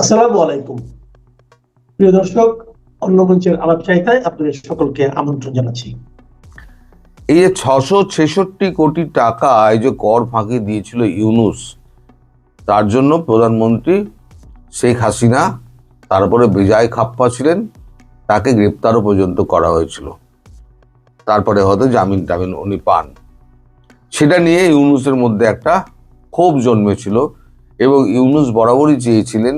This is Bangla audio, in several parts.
আসসালামু আলাইকুম প্রিয় দর্শক, অন্য মঞ্চের আলাপ চাইতায় আপনাদের সকলকে আমন্ত্রণ জানাচ্ছি। এই যে 666 কোটি টাকা এই যে কর ফাঁকি দিয়েছিল ইউনূস, তার জন্য প্রধানমন্ত্রী শেখ হাসিনা, তারপরে বিজয় খাপ্পা ছিলেন, তাকে গ্রেপ্তারও পর্যন্ত করা হয়েছিল। তারপরে হয়তো জামিন টামিন উনি পান। সেটা নিয়ে ইউনূসের মধ্যে একটা ক্ষোভ জন্মেছিল এবং ইউনূস বরাবরই চেয়েছিলেন,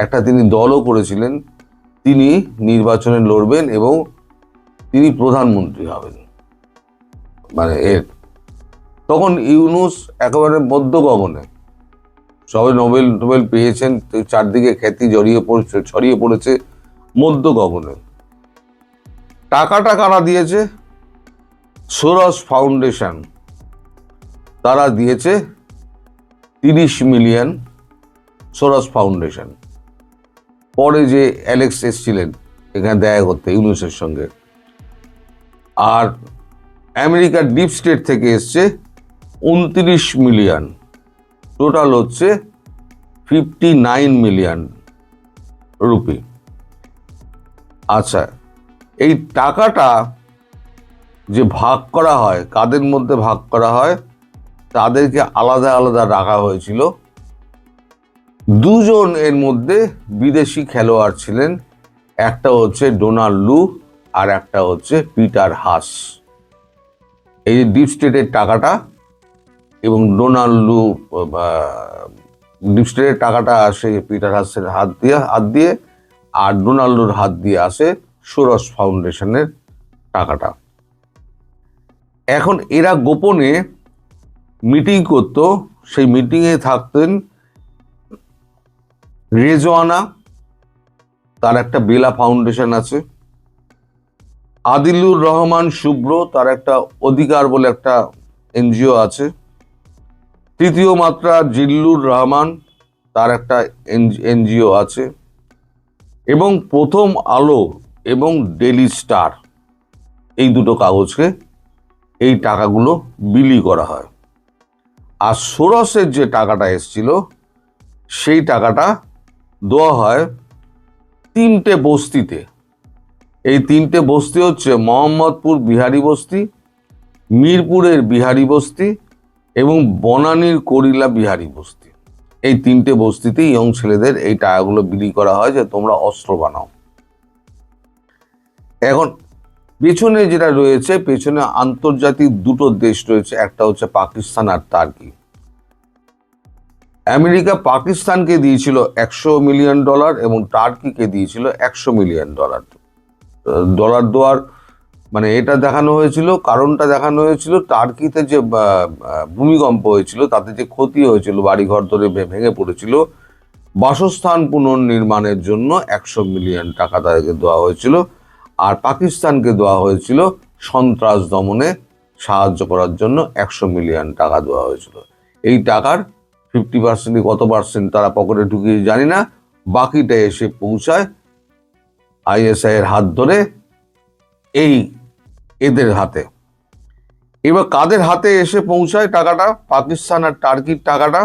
একটা তিনি দলও করেছিলেন, তিনি নির্বাচনে লড়বেন এবং তিনি প্রধানমন্ত্রী হবেন। মানে তখন ইউনূস একেবারে মধ্য গগনে, সবাই নোবেল টোবেল পেয়েছেন, চারদিকে খ্যাতি ছড়িয়ে পড়েছে মধ্য গগনে। টাকাটা কারা দিয়েছে? সোরস ফাউন্ডেশন, তারা দিয়েছে 30 মিলিয়ন। Soros foundation. পরে যে অ্যালেক্স এসছিলেন এখানে দেখা করতে ইউনূসের সঙ্গে, আর আমেরিকার ডিপ স্টেট থেকে এসছে 29 মিলিয়ন। টোটাল হচ্ছে 59 মিলিয়ন রুপি। আচ্ছা, এই টাকাটা যে ভাগ করা হয়, কাদের মধ্যে ভাগ করা হয়? তাদেরকে আলাদা আলাদা রাখা হয়েছিল। দুজন এর মধ্যে বিদেশি খেলোয়াড় ছিলেন, একটা হচ্ছে ডোনাল্ড লু আর একটা হচ্ছে পিটার হাস। এই যে ডিপ স্টেটের টাকাটা এবং ডোনাল্ড লু, ডিপ স্টেটের টাকাটা আসে পিটার হাসের হাত দিয়ে, আর ডোনাল্ডোর হাত দিয়ে আসে সোরস ফাউন্ডেশনের টাকাটা। এখন এরা গোপনে মিটিং করত, সেই মিটিংয়ে থাকতেন রেজওয়ানা, তার একটা বেলা ফাউন্ডেশন আছে, আদিলুর রহমান শুভ্র, তার একটা অধিকার বলে একটা এনজিও আছে, তৃতীয় মাত্রা জিল্লুর রহমান, তার একটা এনজিও আছে, এবং প্রথম আলো এবং ডেইলি স্টার, এই দুটো কাগজকে এই টাকাগুলো বিলি করা হয়। আর সোরসের যে টাকাটা এসছিল সেই টাকাটা দেওয়া হয় 3টে বস্তিতে। এই 3টে বস্তি হচ্ছে মোহাম্মদপুর বিহারি বস্তি, মিরপুরের বিহারি বস্তি এবং বনানীর করিলা বিহারি বস্তি। এই 3টে বস্তিতে ইয়ং ছেলেদের এই টাকাগুলো বিলি করা হয় যে তোমরা অস্ত্র বানাও। এখন পেছনে যেটা রয়েছে, পেছনে আন্তর্জাতিক দুটো দেশ রয়েছে, একটা হচ্ছে পাকিস্তান আর টার্কি। আমেরিকা পাকিস্তানকে দিয়েছিল $100 মিলিয়ন এবং টার্কিকে দিয়েছিল $100 মিলিয়ন। ডলার দেওয়ার মানে এটা দেখানো হয়েছিল, কারণটা দেখানো হয়েছিল টার্কিতে যে ভূমিকম্প হয়েছিল, তাতে যে ক্ষতি হয়েছিল, বাড়িঘর ধরে ভেঙে পড়েছিল, বাসস্থান পুনর্নির্মাণের জন্য $100 মিলিয়ন তাদেরকে দেওয়া হয়েছিল। আর পাকিস্তানকে দেওয়া হয়েছিল সন্ত্রাস দমনে সাহায্য করার জন্য $100 মিলিয়ন দেওয়া হয়েছিল। এই টাকার 50% কত পার্সেন্ট তারা পকেটে ঢুকিয়ে জানি না, বাকিটা এসে পৌঁছায় আইএসআই এর হাত ধরে এদের হাতে। এবার কাদের হাতে এসে পৌঁছায় টাকাটা? পাকিস্তান আর টার্কির টাকাটা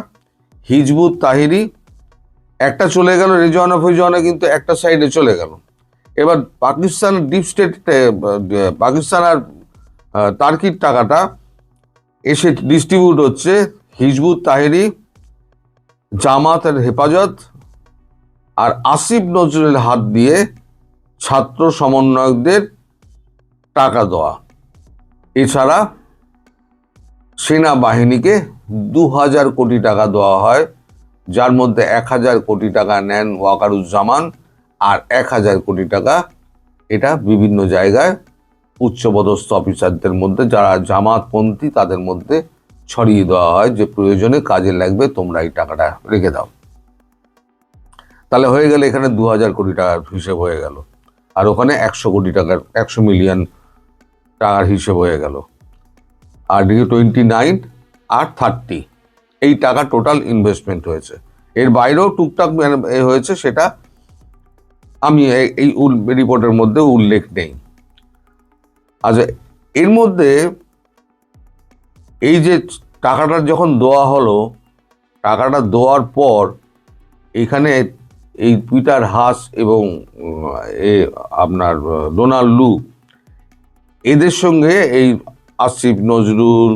হিজবুত তাহরির, একটা চলে গেল রেজওয়ানা, কিন্তু একটা সাইডে চলে গেল। এবার পাকিস্তান ডিপ স্টেট, পাকিস্তান আর টার্কির টাকাটা এসে ডিস্ট্রিবিউট হচ্ছে হিজবুত তাহরির, জামাতের হেফাজত আর আসিফ নজরুলের হাত দিয়ে ছাত্র সমন্বয়কদের টাকা দেওয়া। এছাড়া সেনাবাহিনীকে 2000 কোটি টাকা দেওয়া হয়, যার মধ্যে 1000 কোটি টাকা নেন ওয়াকারুজ্জামান আর 1000 কোটি টাকা এটা বিভিন্ন জায়গায় উচ্চপদস্থ অফিসারদের মধ্যে, যারা জামাতপন্থী, তাদের মধ্যে ছড়িয়ে দেওয়া হয় যে প্রয়োজনে কাজে লাগবে, তোমরা এই টাকাটা রেখে দাও। তাহলে হয়ে গেল এখানে 2000 কোটি টাকার হিসেব হয়ে গেল, আর ওখানে 100 কোটি টাকার 100 মিলিয়ন টাকার হিসেব হয়ে গেল। আর 29 আর 30 এই টাকা টোটাল ইনভেস্টমেন্ট হয়েছে। এর বাইরেও টুকটাক হয়েছে, সেটা আমি এই রিপোর্টের মধ্যে উল্লেখ নেই। আচ্ছা, এর মধ্যে এই যে টাকাটা যখন দেওয়া হলো, টাকাটা দেওয়ার পর এখানে এই পিটার হাস এবং আপনার ডোনাল্ড লু, এদের সঙ্গে এই আসিফ নজরুল,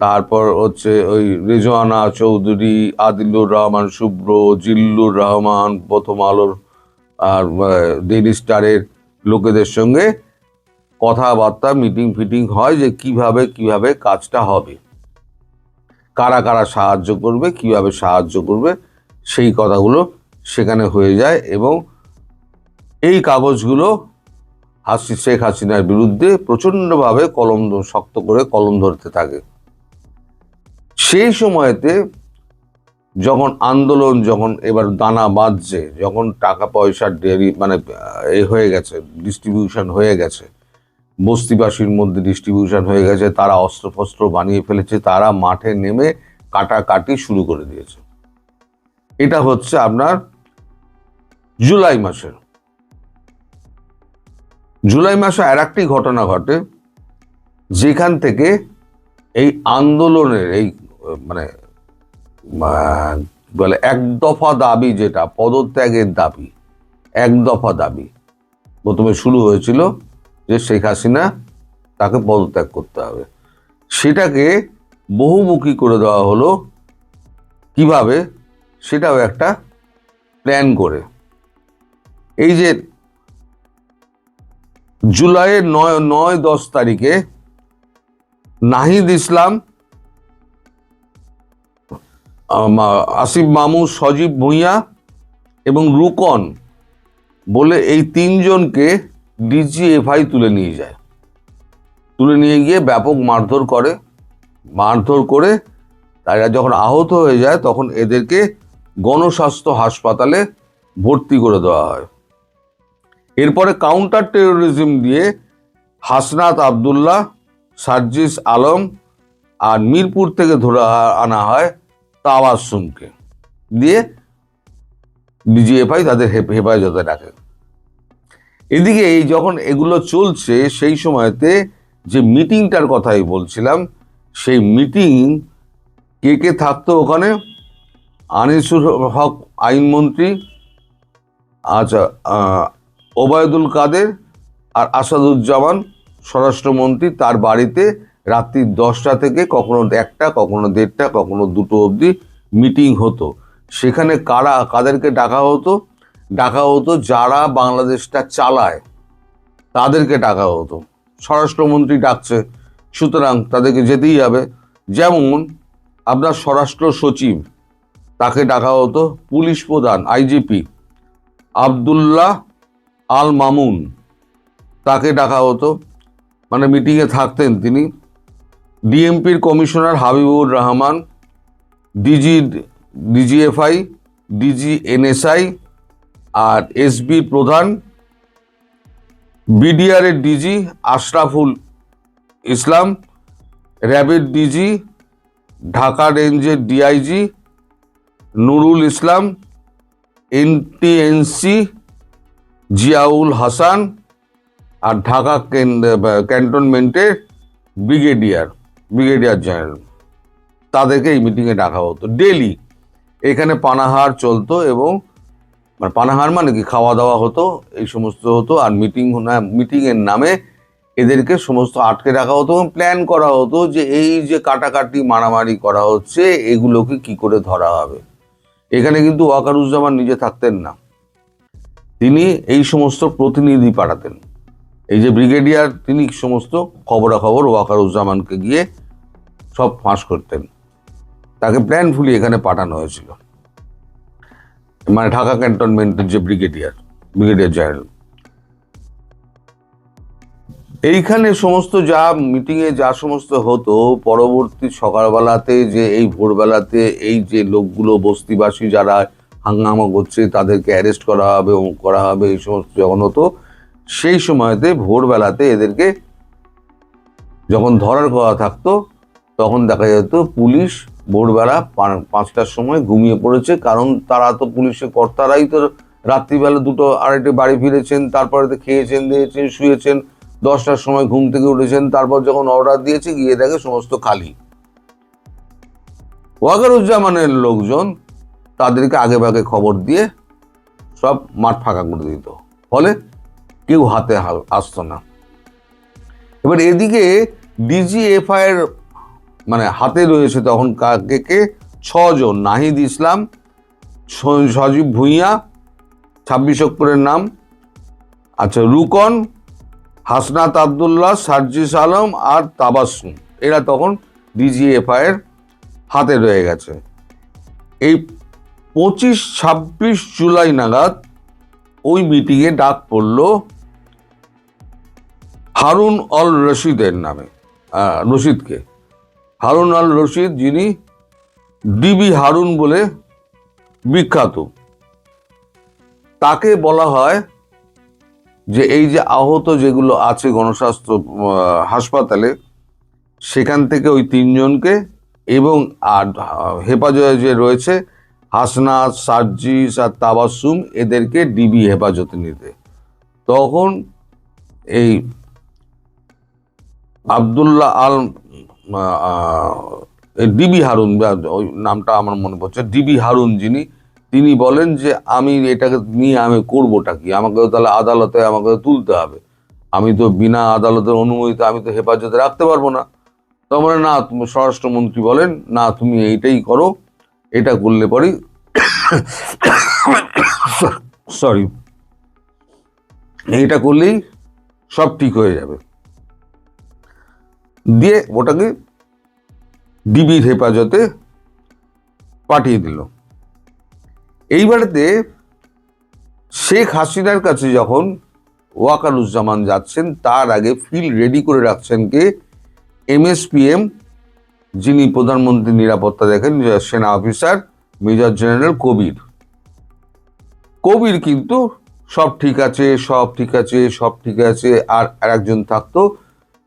তারপর হচ্ছে ওই রেজওয়ানা চৌধুরী, আদিলুর রহমান শুভ্র, জিল্লুর রহমান, প্রথম আলোর আর ডেইলি স্টারের লোকেদের সঙ্গে কথাবার্তা মিটিং ফিটিং হয় যে কিভাবে কাজটা হবে, কারা কারা সাহায্য করবে, কিভাবে সাহায্য করবে, সেই কথাগুলো সেখানে হয়ে যায়। এবং এই কাগজগুলো শেখ হাসিনার বিরুদ্ধে প্রচণ্ডভাবে শক্ত করে কলম ধরতে থাকে। সেই সময়তে যখন আন্দোলন এবার দানা বাঁধছে, যখন টাকা পয়সার হয়ে গেছে, ডিস্ট্রিবিউশন হয়ে গেছে, বস্তিবাসীর মধ্যে ডিস্ট্রিবিউশন হয়ে গেছে, তারা অস্ত্রফস্ত্র বানিয়ে ফেলেছে, তারা মাঠে নেমে কাটাকাটি শুরু করে দিয়েছে। এটা হচ্ছে আপনার জুলাই মাসে আর একটি ঘটনা ঘটে, যেখান থেকে এই আন্দোলনের এই বলে এক দফা দাবি, যেটা পদত্যাগের দাবি, এক দফা দাবি প্রথমে শুরু হয়েছিল যে শেখ হাসিনা তাকে পদত্যাগ করতে হবে, সেটাকে বহুমুখী করে দেওয়া হলো। কিভাবে? সেটাও একটা প্ল্যান করে। এই যে জুলাইয়ের 9-10 তারিখে নাহিদ ইসলাম, আসিফ মামু, সজীব ভুঁইয়া এবং রুকন বলে এই তিনজনকে ডিজিএফআই তুলে নিয়ে গিয়ে ব্যাপক মারধর করে তারা যখন আহত হয়ে যায় তখন এদেরকে গণস্বাস্থ্য হাসপাতালে ভর্তি করে দেওয়া হয়। এরপরে কাউন্টার টেরোরিজম দিয়ে হাসনাত আবদুল্লাহ, সার্জিস আলম আর মিরপুর থেকে ধরে আনা হয় তাবাসসুমকে, দিয়ে ডিজিএফআই তাদের হেফাজতে রাখে। এদিকে এই যখন এগুলো চলছে, সেই সময়তে যে মিটিংটার কথাই বলছিলাম, সেই মিটিং কে থাকতো ওখানে? আনিসুল হক আইনমন্ত্রী, আচ্ছা, ওবায়দুল কাদের আর আসাদুজ্জামান স্বরাষ্ট্রমন্ত্রী, তার বাড়িতে রাত্রি 10টা থেকে কখনো 1টা, কখনো 1:30, কখনো 2টো অবধি মিটিং হতো। সেখানে কাদেরকে ডাকা হতো? যারা বাংলাদেশটা চালায় তাদেরকে ডাকা হতো। স্বরাষ্ট্রমন্ত্রী ডাকছে, সুতরাং তাদেরকে যেতেই হবে। যেমন আপনার স্বরাষ্ট্র সচিব, তাকে ডাকা হতো। পুলিশ প্রধান আইজিপি আবদুল্লাহ আল মামুন, তাকে ডাকা হতো, মিটিংয়ে থাকতেন তিনি। ডিএমপির commissioner Habibur Rahman, DGFI, DG NSI আর এসবি প্রধান, বিডিআর এর ডিজি আশরাফুল ইসলাম, র্যাবের ডিজি, ঢাকা রেঞ্জের ডিআইজি নুরুল ইসলাম, এনটিএনসি জিয়াউল হাসান আর ঢাকা ক্যান্টনমেন্টের ব্রিগেডিয়ার জেনারেল, তাদেরকে এই মিটিংয়ে ডাকা হতো। ডেলি এখানে পানাহার চলতো, এবং পানাহার কি, খাওয়া দাওয়া হতো, এই সমস্ত হতো। আর মিটিংয়ের নামে এদেরকে সমস্ত আটকে রাখা হতো এবং প্ল্যান করা হতো যে এই যে কাটাকাটি মারামারি করা হচ্ছে, এগুলোকে কি করে ধরা হবে। এখানে কিন্তু ওয়াকারুজ্জামান নিজে থাকতেন না, তিনি এই সমস্ত প্রতিনিধি পাঠাতেন। এই যে ব্রিগেডিয়ার, তিনি সমস্ত খবরাখবর ওয়াকারুজ্জামানকে গিয়ে সব ফাঁস করতেন। তাকে প্ল্যানফুলি এখানে পাঠানো হয়েছিল, ঢাকা ক্যান্টনমেন্টের যে ব্রিগেডিয়ার জেনারেল। এইখানে সমস্ত যা মিটিংয়ে যা সমস্ত হতো, পরবর্তী সকালবেলাতে যে এই ভোরবেলাতে এই যে লোকগুলো বস্তিবাসী যারা হাঙ্গামা করছে তাদেরকে অ্যারেস্ট করা হবে, এই সমস্ত যখন হতো, সেই সময়তে ভোরবেলাতে এদেরকে যখন ধরার কথা থাকতো, তখন দেখা যেত পুলিশ ভোরবেলা 5টার সময় ঘুমিয়ে পড়েছে। কারণ তারা তো পুলিশের কর্তারাই তো রাত্রিবেলা 2-2:30 বাড়ি ফিরেছেন, তারপরে তো খেয়েছেন, দিয়েছেন, শুয়েছেন, 10টার সময় ঘুম থেকে উঠেছেন, তারপর যখন অর্ডার দিয়েছে গিয়ে দেখে সমস্ত খালি। ওয়াকারুজ্জামানের লোকজন তাদেরকে আগে ভাগে খবর দিয়ে সব মাঠ ফাঁকা করে দিত, ফলে কেউ হাতে আসতো না। এবার এদিকে ডিজিএফআই এর মানে হাতে রয়েছে তখন কে 6 জন, নাহিদ ইসলাম, সজীব ভুঁইয়া, 26 অক্টোবরের নাম, আচ্ছা রুকন, হাসনাত আবদুল্লাহ, সার্জিস আলম আর তাবাসসুম, এরা তখন ডিজিএফআই এর হাতে রয়ে গেছে। এই 25-26 জুলাই নাগাদ ওই মিটিংয়ে ডাক পড়ল হারুন অল রশিদের নামে, রশিদকে। হারুন আল রশিদ, যিনি ডিবি হারুন বলে বিখ্যাত, তাকে বলা হয় যে এই যে আহত যেগুলো আছে গণস্বাস্থ্য হাসপাতালে, সেখান থেকে ওই 3 জনকে এবং আর হেফাজতে যে রয়েছে হাসনাত, সার্জিস আর তাবাসসুম, এদেরকে ডিবি হেফাজতে নিতে। তখন এই আবদুল্লাহ আল ডিবি হারুন, ওই নামটা আমার মনে পড়ছে, ডিবি হারুন যিনি, তিনি বলেন যে আমি এটাকে নিয়ে আমি করবোটা কি, আমাকে তাহলে আদালতে আমাকে তুলতে হবে, আমি তো বিনা আদালতের অনুমতিতে আমি তো হেফাজতে রাখতে পারবো না। তখন না, তুমি স্বরাষ্ট্রমন্ত্রী বলেন না, তুমি এইটাই করো, এটা করলে পরই সরি এইটা করলেই সব ঠিক হয়ে যাবে, দিয়ে ওটাকে ডিবির হেফাজতে পাঠিয়ে দিল। এইবারেতে শেখ হাসিনার কাছে যখন ওয়াকারুজ্জামান যাচ্ছেন, তার আগে ফিল রেডি করে রাখছেন কে, এমএসপিএম, যিনি প্রধানমন্ত্রীর নিরাপত্তা দেখেন, সেনা অফিসার মেজর জেনারেল কবির। কবির কিন্তু সব ঠিক আছে, সব ঠিক আছে, সব ঠিক আছে। আর একজন থাকতো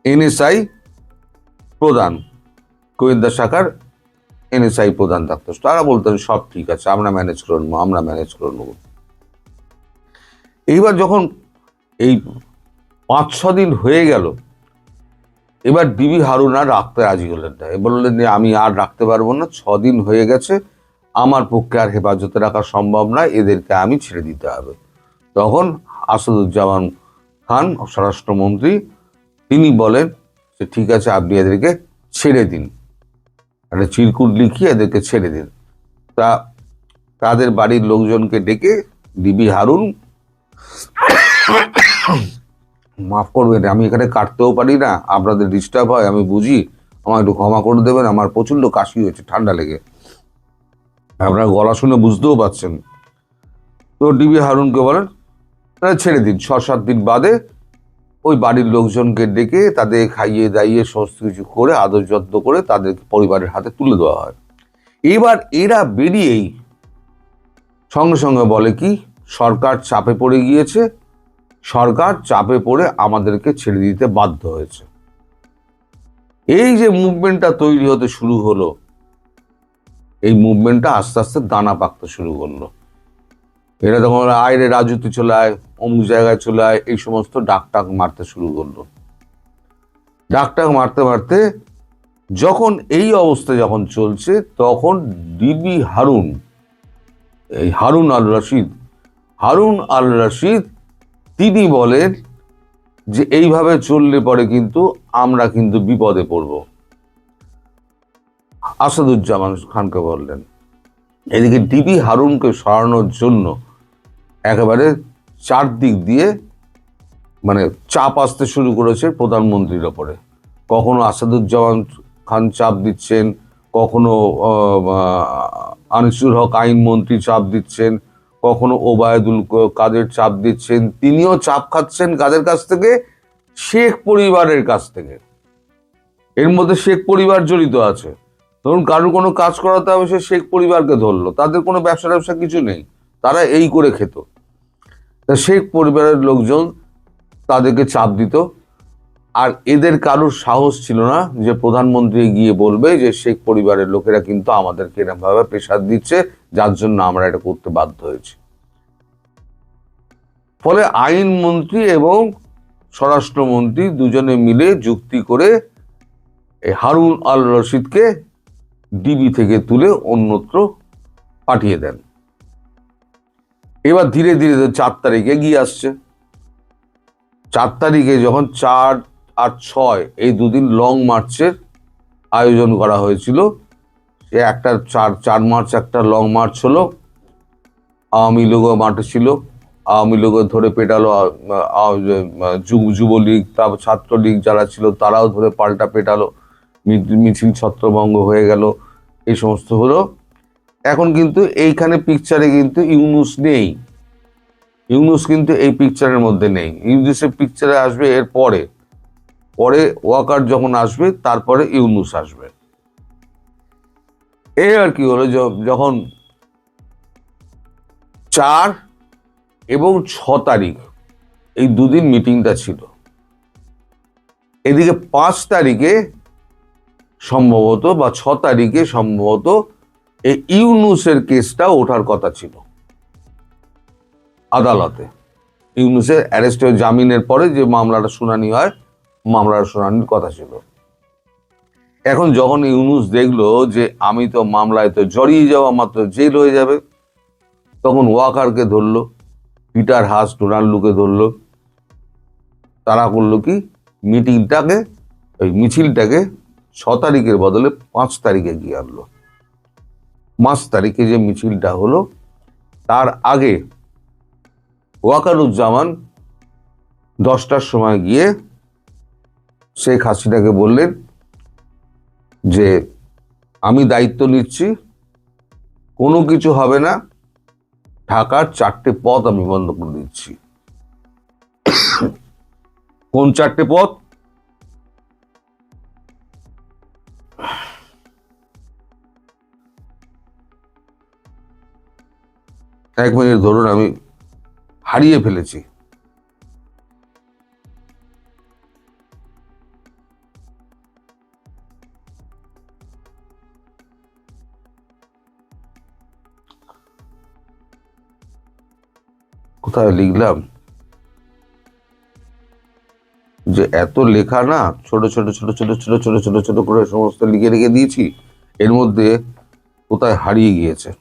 এনএসআই প্রধান, গোয়েন্দা শাখার এনএসআই প্রধান থাকতো, তারা বলতেন সব ঠিক আছে, আমরা ম্যানেজ করে নেবো, আমরা ম্যানেজ করে নেবো। এইবার যখন এই 5-6 দিন হয়ে গেল, এবার ডিবি হারুন আর রাখতে রাজি হলেন না, বললেন যে আমি আর রাখতে পারবো না, 6 দিন হয়ে গেছে, আমার পক্ষে আর হেফাজতে রাখা সম্ভব নয়, এদেরকে আমি ছেড়ে দিতে হবে। তখন আসাদুজ্জামান খান স্বরাষ্ট্রমন্ত্রী, তিনি বলেন যে ঠিক আছে, আপনি এদেরকে ছেড়ে দিন, একটা চিরকুট লিখিয়ে এদেরকে ছেড়ে দিন। তা তাদের বাড়ির লোকজনকে ডেকে ডিবি হারুন, মাফ করবেন আমি এখানে কাটতেও পারি না, আপনাদের ডিস্টার্ব হয় আমি বুঝি, আমার একটু ক্ষমা করে দেবেন, আমার প্রচন্ড কাশি হয়েছে, ঠান্ডা লেগে, আপনার গলা শুনে বুঝতেও পারছেন। তো ডিবি হারুনকে বলেন ছেড়ে দিন। 6-7 দিন বাদে ওই বাড়ির লোকজনকে ডেকে তাদের খাইয়ে দাইয়ে সমস্ত কিছু করে আদর যত্ন করে তাদের পরিবারের হাতে তুলে দেওয়া হয়। এবার এরা বেরিয়েই সঙ্গে সঙ্গে বলে কি, সরকার চাপে পড়ে গিয়েছে, সরকার চাপে পড়ে আমাদেরকে ছেড়ে দিতে বাধ্য হয়েছে। এই যে মুভমেন্টটা তৈরি হতে শুরু হলো, এই মুভমেন্টটা আস্তে আস্তে দানা পাকতে শুরু করলো। এরা তখন আয়রে রাজুতে চলে আয়, অমুক জায়গায় চলে আয়, এই সমস্ত ডাকটাক মারতে শুরু করলো। ডাকটাক মারতে মারতে যখন এই অবস্থা যখন চলছে, তখন ডিবি হারুন, এই হারুন আল রশিদ, তিনি বলেন যে এইভাবে চললে পরে কিন্তু আমরা কিন্তু বিপদে পড়ব। আসাদুজ্জামান খানকে বললেন। এদিকে ডিবি হারুনকে সরানোর জন্য একেবারে চারদিক দিয়ে মানে চাপ আসতে শুরু করেছে প্রধানমন্ত্রীর ওপরে। কখনো আসাদুজ্জামান খান চাপ দিচ্ছেন, কখনো আনিসুল হক আইনমন্ত্রী চাপ দিচ্ছেন, কখনো ওবায়দুল কাদের চাপ দিচ্ছেন। তিনিও চাপ খাচ্ছেন কাদের কাছ থেকে? শেখ পরিবারের কাছ থেকে। এর মধ্যে শেখ পরিবার জড়িত আছে। ধরুন কারোর কোনো কাজ করাতে হবে, সে শেখ পরিবারকে ধরলো, তাদের কোনো ব্যবসা কিছু নেই, তারা এই করে খেত। শেখ পরিবারের লোকজন তাদেরকে চাপ দিত, আর এদের কারোর সাহস ছিল না যে প্রধানমন্ত্রী গিয়ে বলবে যে শেখ পরিবারের লোকেরা কিন্তু আমাদেরকে এরকম ভাবে প্রেসার দিচ্ছে, যার জন্য আমরা এটা করতে বাধ্য হয়েছি। ফলে আইনমন্ত্রী এবং স্বরাষ্ট্রমন্ত্রী দুজনে মিলে যুক্তি করে হারুন আল রশিদকে ডিবি থেকে তুলে অন্যত্র পাঠিয়ে দেন। এবার ধীরে ধীরে 4 তারিখে গিয়ে আসছে। 4 তারিখে যখন 4 আর 6 এই দুদিন লং মার্চের আয়োজন করা হয়েছিল, সে একটা 4 মার্চ একটা লং মার্চ হলো। আওয়ামী লীগও মাঠে ছিল, আওয়ামী লীগও ধরে পেটালো, যুবলীগ তারপর ছাত্রলীগ যারা ছিল তারাও ধরে পাল্টা পেটালো, মিছিল ছত্রভঙ্গ হয়ে গেল, এই সমস্ত হলো। এখন কিন্তু এইখানে পিকচারে কিন্তু ইউনূস নেই, ইউনূস কিন্তু এই পিকচারের মধ্যে নেই। ইউনূসের পিকচারে আসবে এর পরে, ওয়াকার যখন আসবে তারপরে ইউনূস আসবে। এই আর কি হলো, যখন 4 এবং 6 তারিখ এই দুদিন মিটিংটা ছিল, এদিকে 5 তারিখে সম্ভবত বা 6 তারিখে সম্ভবত এই ইউনূসের কেসটা ওঠার কথা ছিল আদালতে। ইউনূসের অ্যারেস্টের জামিনের পরে যে মামলাটা শুনানি হয়, মামলার শুনানির কথা ছিল। এখন যখন ইউনূস দেখলো যে আমি তো মামলায় তো জড়িয়ে যাওয়া মাত্র জেল হয়ে যাবে, তখন ওয়াকারকে ধরলো, পিটার হাস ডোনাল্ডুকে ধরলো। তারা করলো কি, মিটিংটাকে, ওই মিছিলটাকে 6 তারিখের বদলে 5 তারিখে গিয়ে আনলো। 5 তারিখে যে মিছিলটা হলো, তার আগে ওয়াকারুজ্জামান 10টার সময় গিয়ে শেখ হাসিনাকে বললেন যে আমি দায়িত্ব নিচ্ছি, কোনো কিছু হবে না, ঢাকার 4টে পথ আমি বন্ধ করে দিচ্ছি। কোন 4টে পথ? এক মিনিট ধরুন, আমি হারিয়ে ফেলেছি। কোথায় লিখলাম যে এত লেখা না, ছোট ছোট ছোট ছোট ছোট ছোট ছোট ছোট করে সমস্ত লিখে রেখে দিয়েছি, এর মধ্যে কোথায় হারিয়ে গিয়েছে।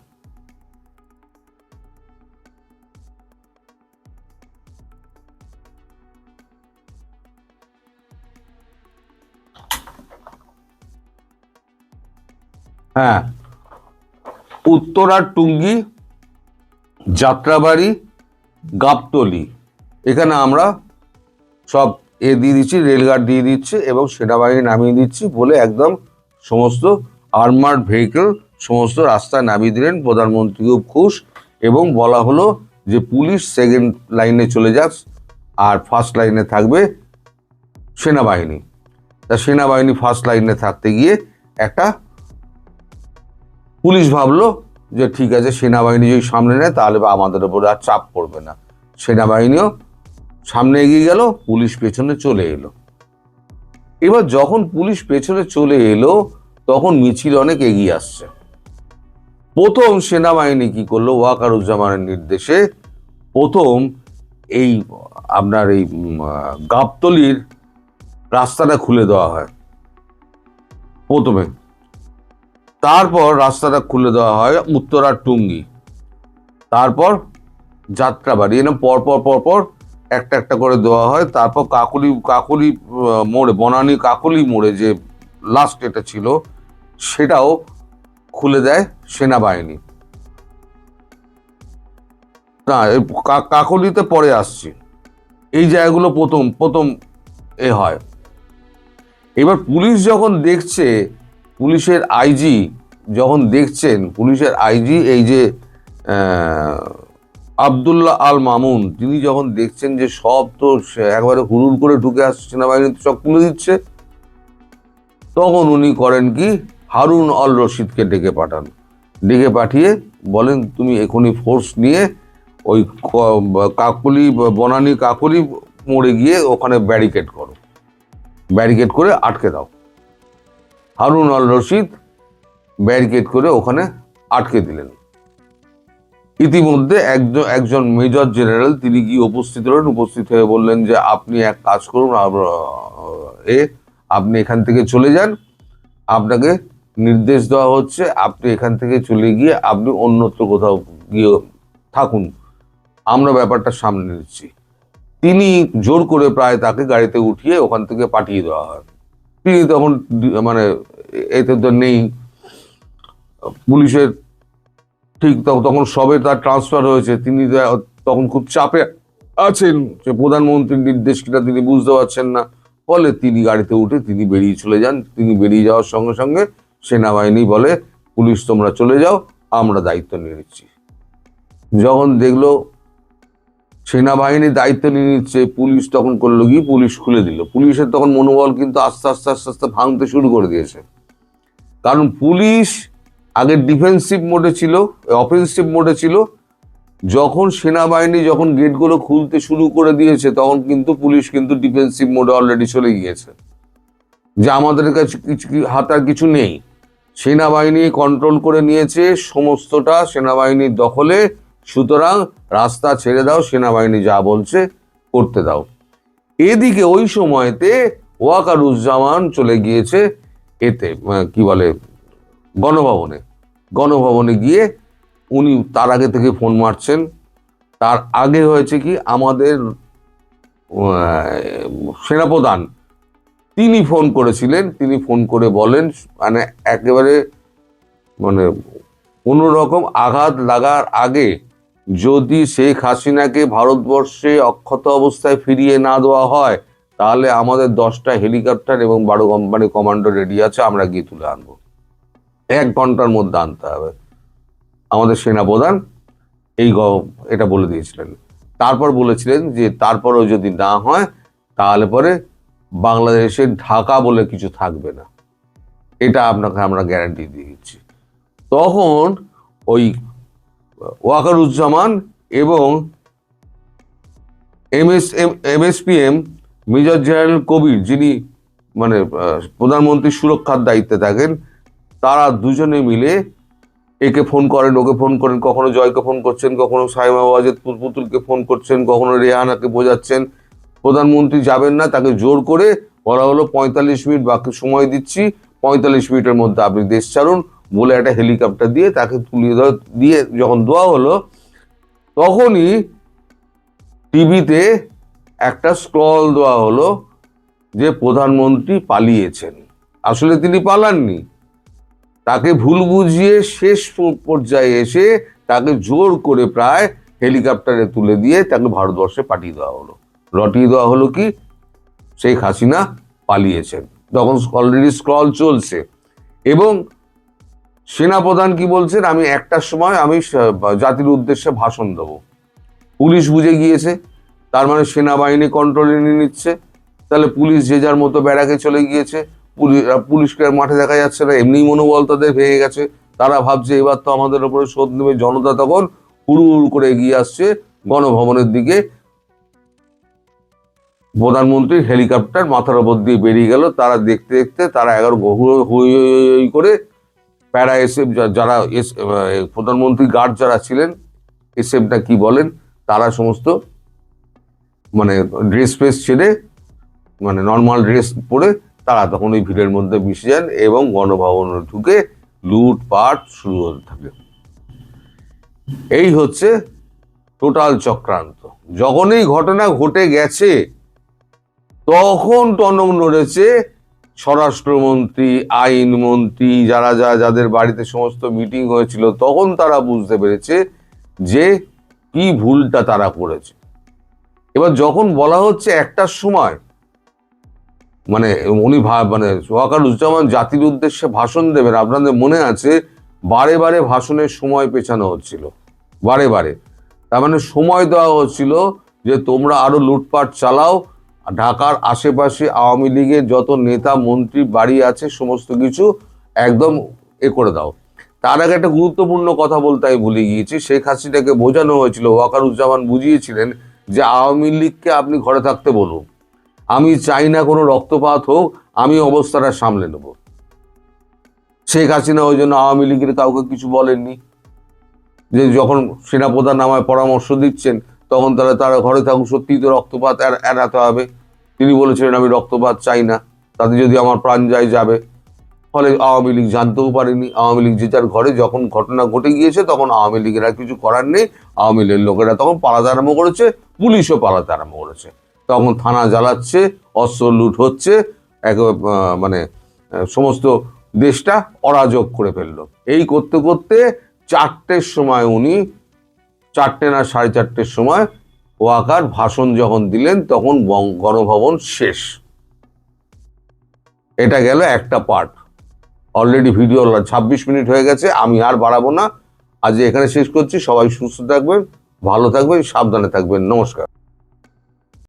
হ্যাঁ, উত্তরার টুঙ্গি, যাত্রাবাড়ি, গাবতলী, এখানে আমরা সব দিয়ে দিচ্ছি, রেলগার্ড দিয়ে দিচ্ছি এবং সেনাবাহিনী নামিয়ে দিচ্ছি বলে একদম সমস্ত আর্মার্ড ভেহিকেল সমস্ত রাস্তায় নামিয়ে দিলেন। প্রধানমন্ত্রীও খুশ, এবং বলা হলো যে পুলিশ সেকেন্ড লাইনে চলে যাক আর ফার্স্ট লাইনে থাকবে সেনাবাহিনী। তা সেনাবাহিনী ফার্স্ট লাইনে থাকতে গিয়ে একটা পুলিশ ভাবলো যে ঠিক আছে, সেনাবাহিনী যদি সামনে নেয় তাহলে আমাদের উপরে আর চাপ পড়বে না। সেনাবাহিনীও সামনে এগিয়ে গেল, পুলিশ পেছনে চলে এলো। এবার যখন পুলিশ পেছনে চলে এলো, তখন মিছিল অনেক এগিয়ে আসছে। প্রথম সেনাবাহিনী কি করলো, ওয়াকারুজ্জামানের নির্দেশে প্রথম এই আপনার এই গাবতলীর রাস্তাটা খুলে দেওয়া হয় প্রথমে। তারপর রাস্তাটা খুলে দেওয়া হয় উত্তরার টুঙ্গি, তারপর যাত্রাবাড়ি, এরকম পরপর পরপর একটা একটা করে দেওয়া হয়। তারপর কাকলি মোড়ে, বনানী কাকলি মোড়ে যে লাস্ট এটা ছিল, সেটাও খুলে দেয় সেনাবাহিনী। না, কাকলিতে পরে আসছি, এই জায়গাগুলো প্রথম এ হয়। এবার পুলিশ যখন দেখছে, পুলিশের আইজি যখন দেখছেন, পুলিশের আইজি এই যে আবদুল্লাহ আল মামুন, তিনি যখন দেখছেন যে সব তো একবারে হুড়ুর করে ঢুকে আসছে, সেনাবাহিনী সব তুলে দিচ্ছে, তখন উনি করেন কি, হারুন আল রশিদকে ডেকে পাঠান। ডেকে পাঠিয়ে বলেন তুমি এখনই ফোর্স নিয়ে ওই বনানী কাকলি মোড়ে গিয়ে ওখানে ব্যারিকেড করো, ব্যারিকেড করে আটকে দাও। হারুন আল রশিদ ব্যারিকেড করে ওখানে আটকে দিলেন। ইতিমধ্যে একজন মেজর জেনারেল তিনি গিয়ে উপস্থিত হলেন। উপস্থিত হয়ে বললেন যে আপনি এক কাজ করুন, আপনি এখান থেকে চলে যান, আপনাকে নির্দেশ দেওয়া হচ্ছে আপনি এখান থেকে চলে গিয়ে আপনি অন্যত্র কোথাও গিয়ে থাকুন, আমরা ব্যাপারটা সামনে নিচ্ছি। তিনি জোর করে প্রায় তাকে গাড়িতে উঠিয়ে ওখান থেকে পাঠিয়ে দেওয়া হয়। তিনি তখন মানে এতে তো নেই, পুলিশের ঠিক তখন সবে তার ট্রান্সফার হয়েছে, তিনি তখন খুব চাপে আছেন যে প্রধানমন্ত্রীর নির্দেশ কিনা তিনি বুঝতে পারছেন না। ফলে তিনি গাড়িতে উঠে তিনি বেরিয়ে চলে যান। তিনি বেরিয়ে যাওয়ার সঙ্গে সঙ্গে সেনাবাহিনী বলে, পুলিশ তোমরা চলে যাও, আমরা দায়িত্ব নিয়ে নিচ্ছি। যখন দেখলো সেনাবাহিনী দায়িত্ব নিয়ে নিচ্ছে, পুলিশ তখন করলো কি, পুলিশ খুলে দিল। পুলিশের তখন মনোবল কিন্তু আস্তে আস্তে আস্তে আস্তে ভাঙতে শুরু করে দিয়েছে। কারণ পুলিশ আগে ডিফেন্সিভ মোডে ছিল, অফেন্সিভ মোডে ছিল। যখন সেনাবাহিনী যখন গেটগুলো খুলতে শুরু করে দিয়েছে, তখন কিন্তু পুলিশ কিন্তু ডিফেন্সিভ মোডে অলরেডি চলে গিয়েছে, যে আমাদের কাছে কিছু হাতার কিছু নেই। সেনাবাহিনী কন্ট্রোল করে নিয়েছে সমস্তটা, সেনাবাহিনীর দখলে, সুতরাং রাস্তা ছেড়ে দাও, সেনাবাহিনী যা বলছে করতে দাও। এদিকে ওই সময়তে ওয়াকারুজ্জামান চলে গিয়েছে এতে কি বলে গণভবনে গিয়ে উনি তার আগে থেকে ফোন মারছেন। তার আগে হয়েছে কি, আমাদের সেনাপ্রধান তিনি ফোন করেছিলেন। তিনি ফোন করে বলেন, মানে একেবারে মানে কোনো রকম আঘাত লাগার আগে যদি শেখ হাসিনাকে ভারতবর্ষে অক্ষত অবস্থায় ফিরিয়ে না দেওয়া হয়, তাহলে আমাদের 10টা হেলিকপ্টার এবং 12 কোম্পানি কমান্ডো রেডি আছে, আমরা গিয়ে তুলে আনবো। 1 ঘন্টার মধ্যে আনতে হবে। আমাদের সেনাপ্রধান এটা বলে দিয়েছিলেন। তারপর বলেছিলেন যে তারপরেও যদি না হয়, তাহলে পরে বাংলাদেশের ঢাকা বলে কিছু থাকবে না, এটা আপনাকে আমরা গ্যারান্টি দিয়ে দিচ্ছি। তখন ওই ওয়াকারুজ্জামান এবং MSPM মেজর জেনারেল কবির, যিনি মানে প্রধানমন্ত্রীর সুরক্ষার দায়িত্বে থাকেন, তারা দুজনে মিলে একে ফোন করেন, ওকে ফোন করেন, কখনো জয়কে ফোন করছেন, কখনো সাইমা ওয়াজেদ পুতুলকে ফোন করছেন, কখনো রেহানাকে বোঝাচ্ছেন প্রধানমন্ত্রী যাবেন না। তাকে জোর করে বলা হলো 45 মিনিট বাকি সময় দিচ্ছি, 45 মিনিটের মধ্যে আপনি দেশ ছাড়ুন বলে একটা হেলিকপ্টার দিয়ে তাকে তুলিয়ে দিয়ে যখন দেওয়া হলো, তখনই টিভিতে একটা স্ক্রল দেওয়া হলো যে প্রধানমন্ত্রী পালিয়েছেন। আসলে তিনি পালাননি, তাকে ভুল বুঝিয়ে শেষ পর্যায়ে এসে তাকে জোর করে প্রায় হেলিকপ্টারে তুলে দিয়ে তাকে ভারতবর্ষে পাঠিয়ে দেওয়া হলো। রটিয়ে দেওয়া হলো কি, শেখ হাসিনা পালিয়েছেন। তখন অলরেডি স্ক্রল চলছে এবং সেনাপ্রধান কি বলছেন, আমি 1টার সময় আমি জাতির উদ্দেশ্যে ভাষণ দেব। পুলিশ বুঝে গিয়েছে, তার মানে সেনাবাহিনী কন্ট্রোলে নিয়ে নিচ্ছে। তাহলে পুলিশ যে যার মতো ব্যারাকে চলে গিয়েছে। পুলিশকে মাঠে দেখা যাচ্ছে না, এমনি মনোবল তাদের ভেঙে গেছে। তারা ভাবছে এবার তো আমাদের উপরে শোধ নেবে। জনতা তখন হুড় করে এগিয়ে আসছে গণভবনের দিকে। প্রধানমন্ত্রীর হেলিকপ্টার মাথার উপর দিয়ে বেরিয়ে গেল। তারা দেখতে দেখতে তারা 11 হই করে প্যারা এসএফ যারা প্রধানমন্ত্রী গার্ড যারা ছিলেন, এসএফটা কি বলেন, তারা সমস্ত মানে ড্রেস ফ্রেস ছেড়ে মানে নর্মাল ড্রেস পরে তারা তখন ওই ভিড়ের মধ্যে মিশে যান এবং গণভবনে ঢুকে লুটপাট শুরু হতে থাকে। এই হচ্ছে টোটাল চক্রান্ত। যখন এই ঘটনা ঘটে গেছে, তখন টনক নড়েছে স্বরাষ্ট্রমন্ত্রী, আইনমন্ত্রী, যাদের বাড়িতে সমস্ত মিটিং হয়েছিল, তখন তারা বুঝতে পেরেছে যে কি ভুলটা তারা করেছে। এবার যখন বলা হচ্ছে 1টার সময়, মানে উনি মানে ওয়াকারুজ্জামান জাতির উদ্দেশ্যে ভাষণ দেবেন, আপনাদের মনে আছে বারে বারে ভাষণের সময় পেছানো হচ্ছিল, বারে বারে। তার মানে সময় দেওয়া হচ্ছিল যে তোমরা আরো লুটপাট চালাও, ঢাকার আশেপাশে আওয়ামী লীগের যত নেতা মন্ত্রী বাড়ি আছে সমস্ত কিছু একদম করে দাও। তার আগে একটা গুরুত্বপূর্ণ কথা বলতে আমি ভুলে গিয়েছি। শেখ হাসিনাকে বোঝানো হয়েছিল, ওয়াকারুজ্জামান বুঝিয়েছিলেন যে আওয়ামী লীগকে আপনি ঘরে থাকতে বলুন, আমি চাই না কোনো রক্তপাত হোক, আমি অবস্থাটা সামলে নেব। শেখ হাসিনা ওই জন্য আওয়ামী লীগের কাউকে কিছু বলেননি। যে যখন সেনাপ্রধান আমায় পরামর্শ দিচ্ছেন, তখন তারা ঘরে থাকুন, সত্যিই তো রক্তপাত এড়াতে হবে। তিনি বলেছিলেন আমি রক্তপাত চাই না, তাতে যদি আমার প্রাণ যায় যাবে। ফলে আওয়ামী লীগ জানতেও পারেনি। আওয়ামী লীগ যে যার ঘরে যখন ঘটনা ঘটে গিয়েছে তখন আওয়ামী লীগের আর কিছু করার নেই। আওয়ামী লীগের লোকেরা তখন পালাতে আরম্ভ করেছে, পুলিশও পালাতে আরম্ভ করেছে। তখন থানা জ্বালাচ্ছে, অস্ত্র লুট হচ্ছে, মানে সমস্ত দেশটা অরাজক করে ফেললো। এই করতে করতে 4টের সময় উনি 4টে না 4:30টের সময় ওয়াকার ভাষণ যখন দিলেন তখন গণভবন শেষ। এটা গেল একটা পার্ট। অলরেডি ভিডিও 26 মিনিট হয়ে গেছে, আমি আর বাড়াবো না। আজ এখানে শেষ করছি। সবাই সুস্থ থাকবেন, ভালো থাকবেন, সাবধানে থাকবেন। নমস্কার।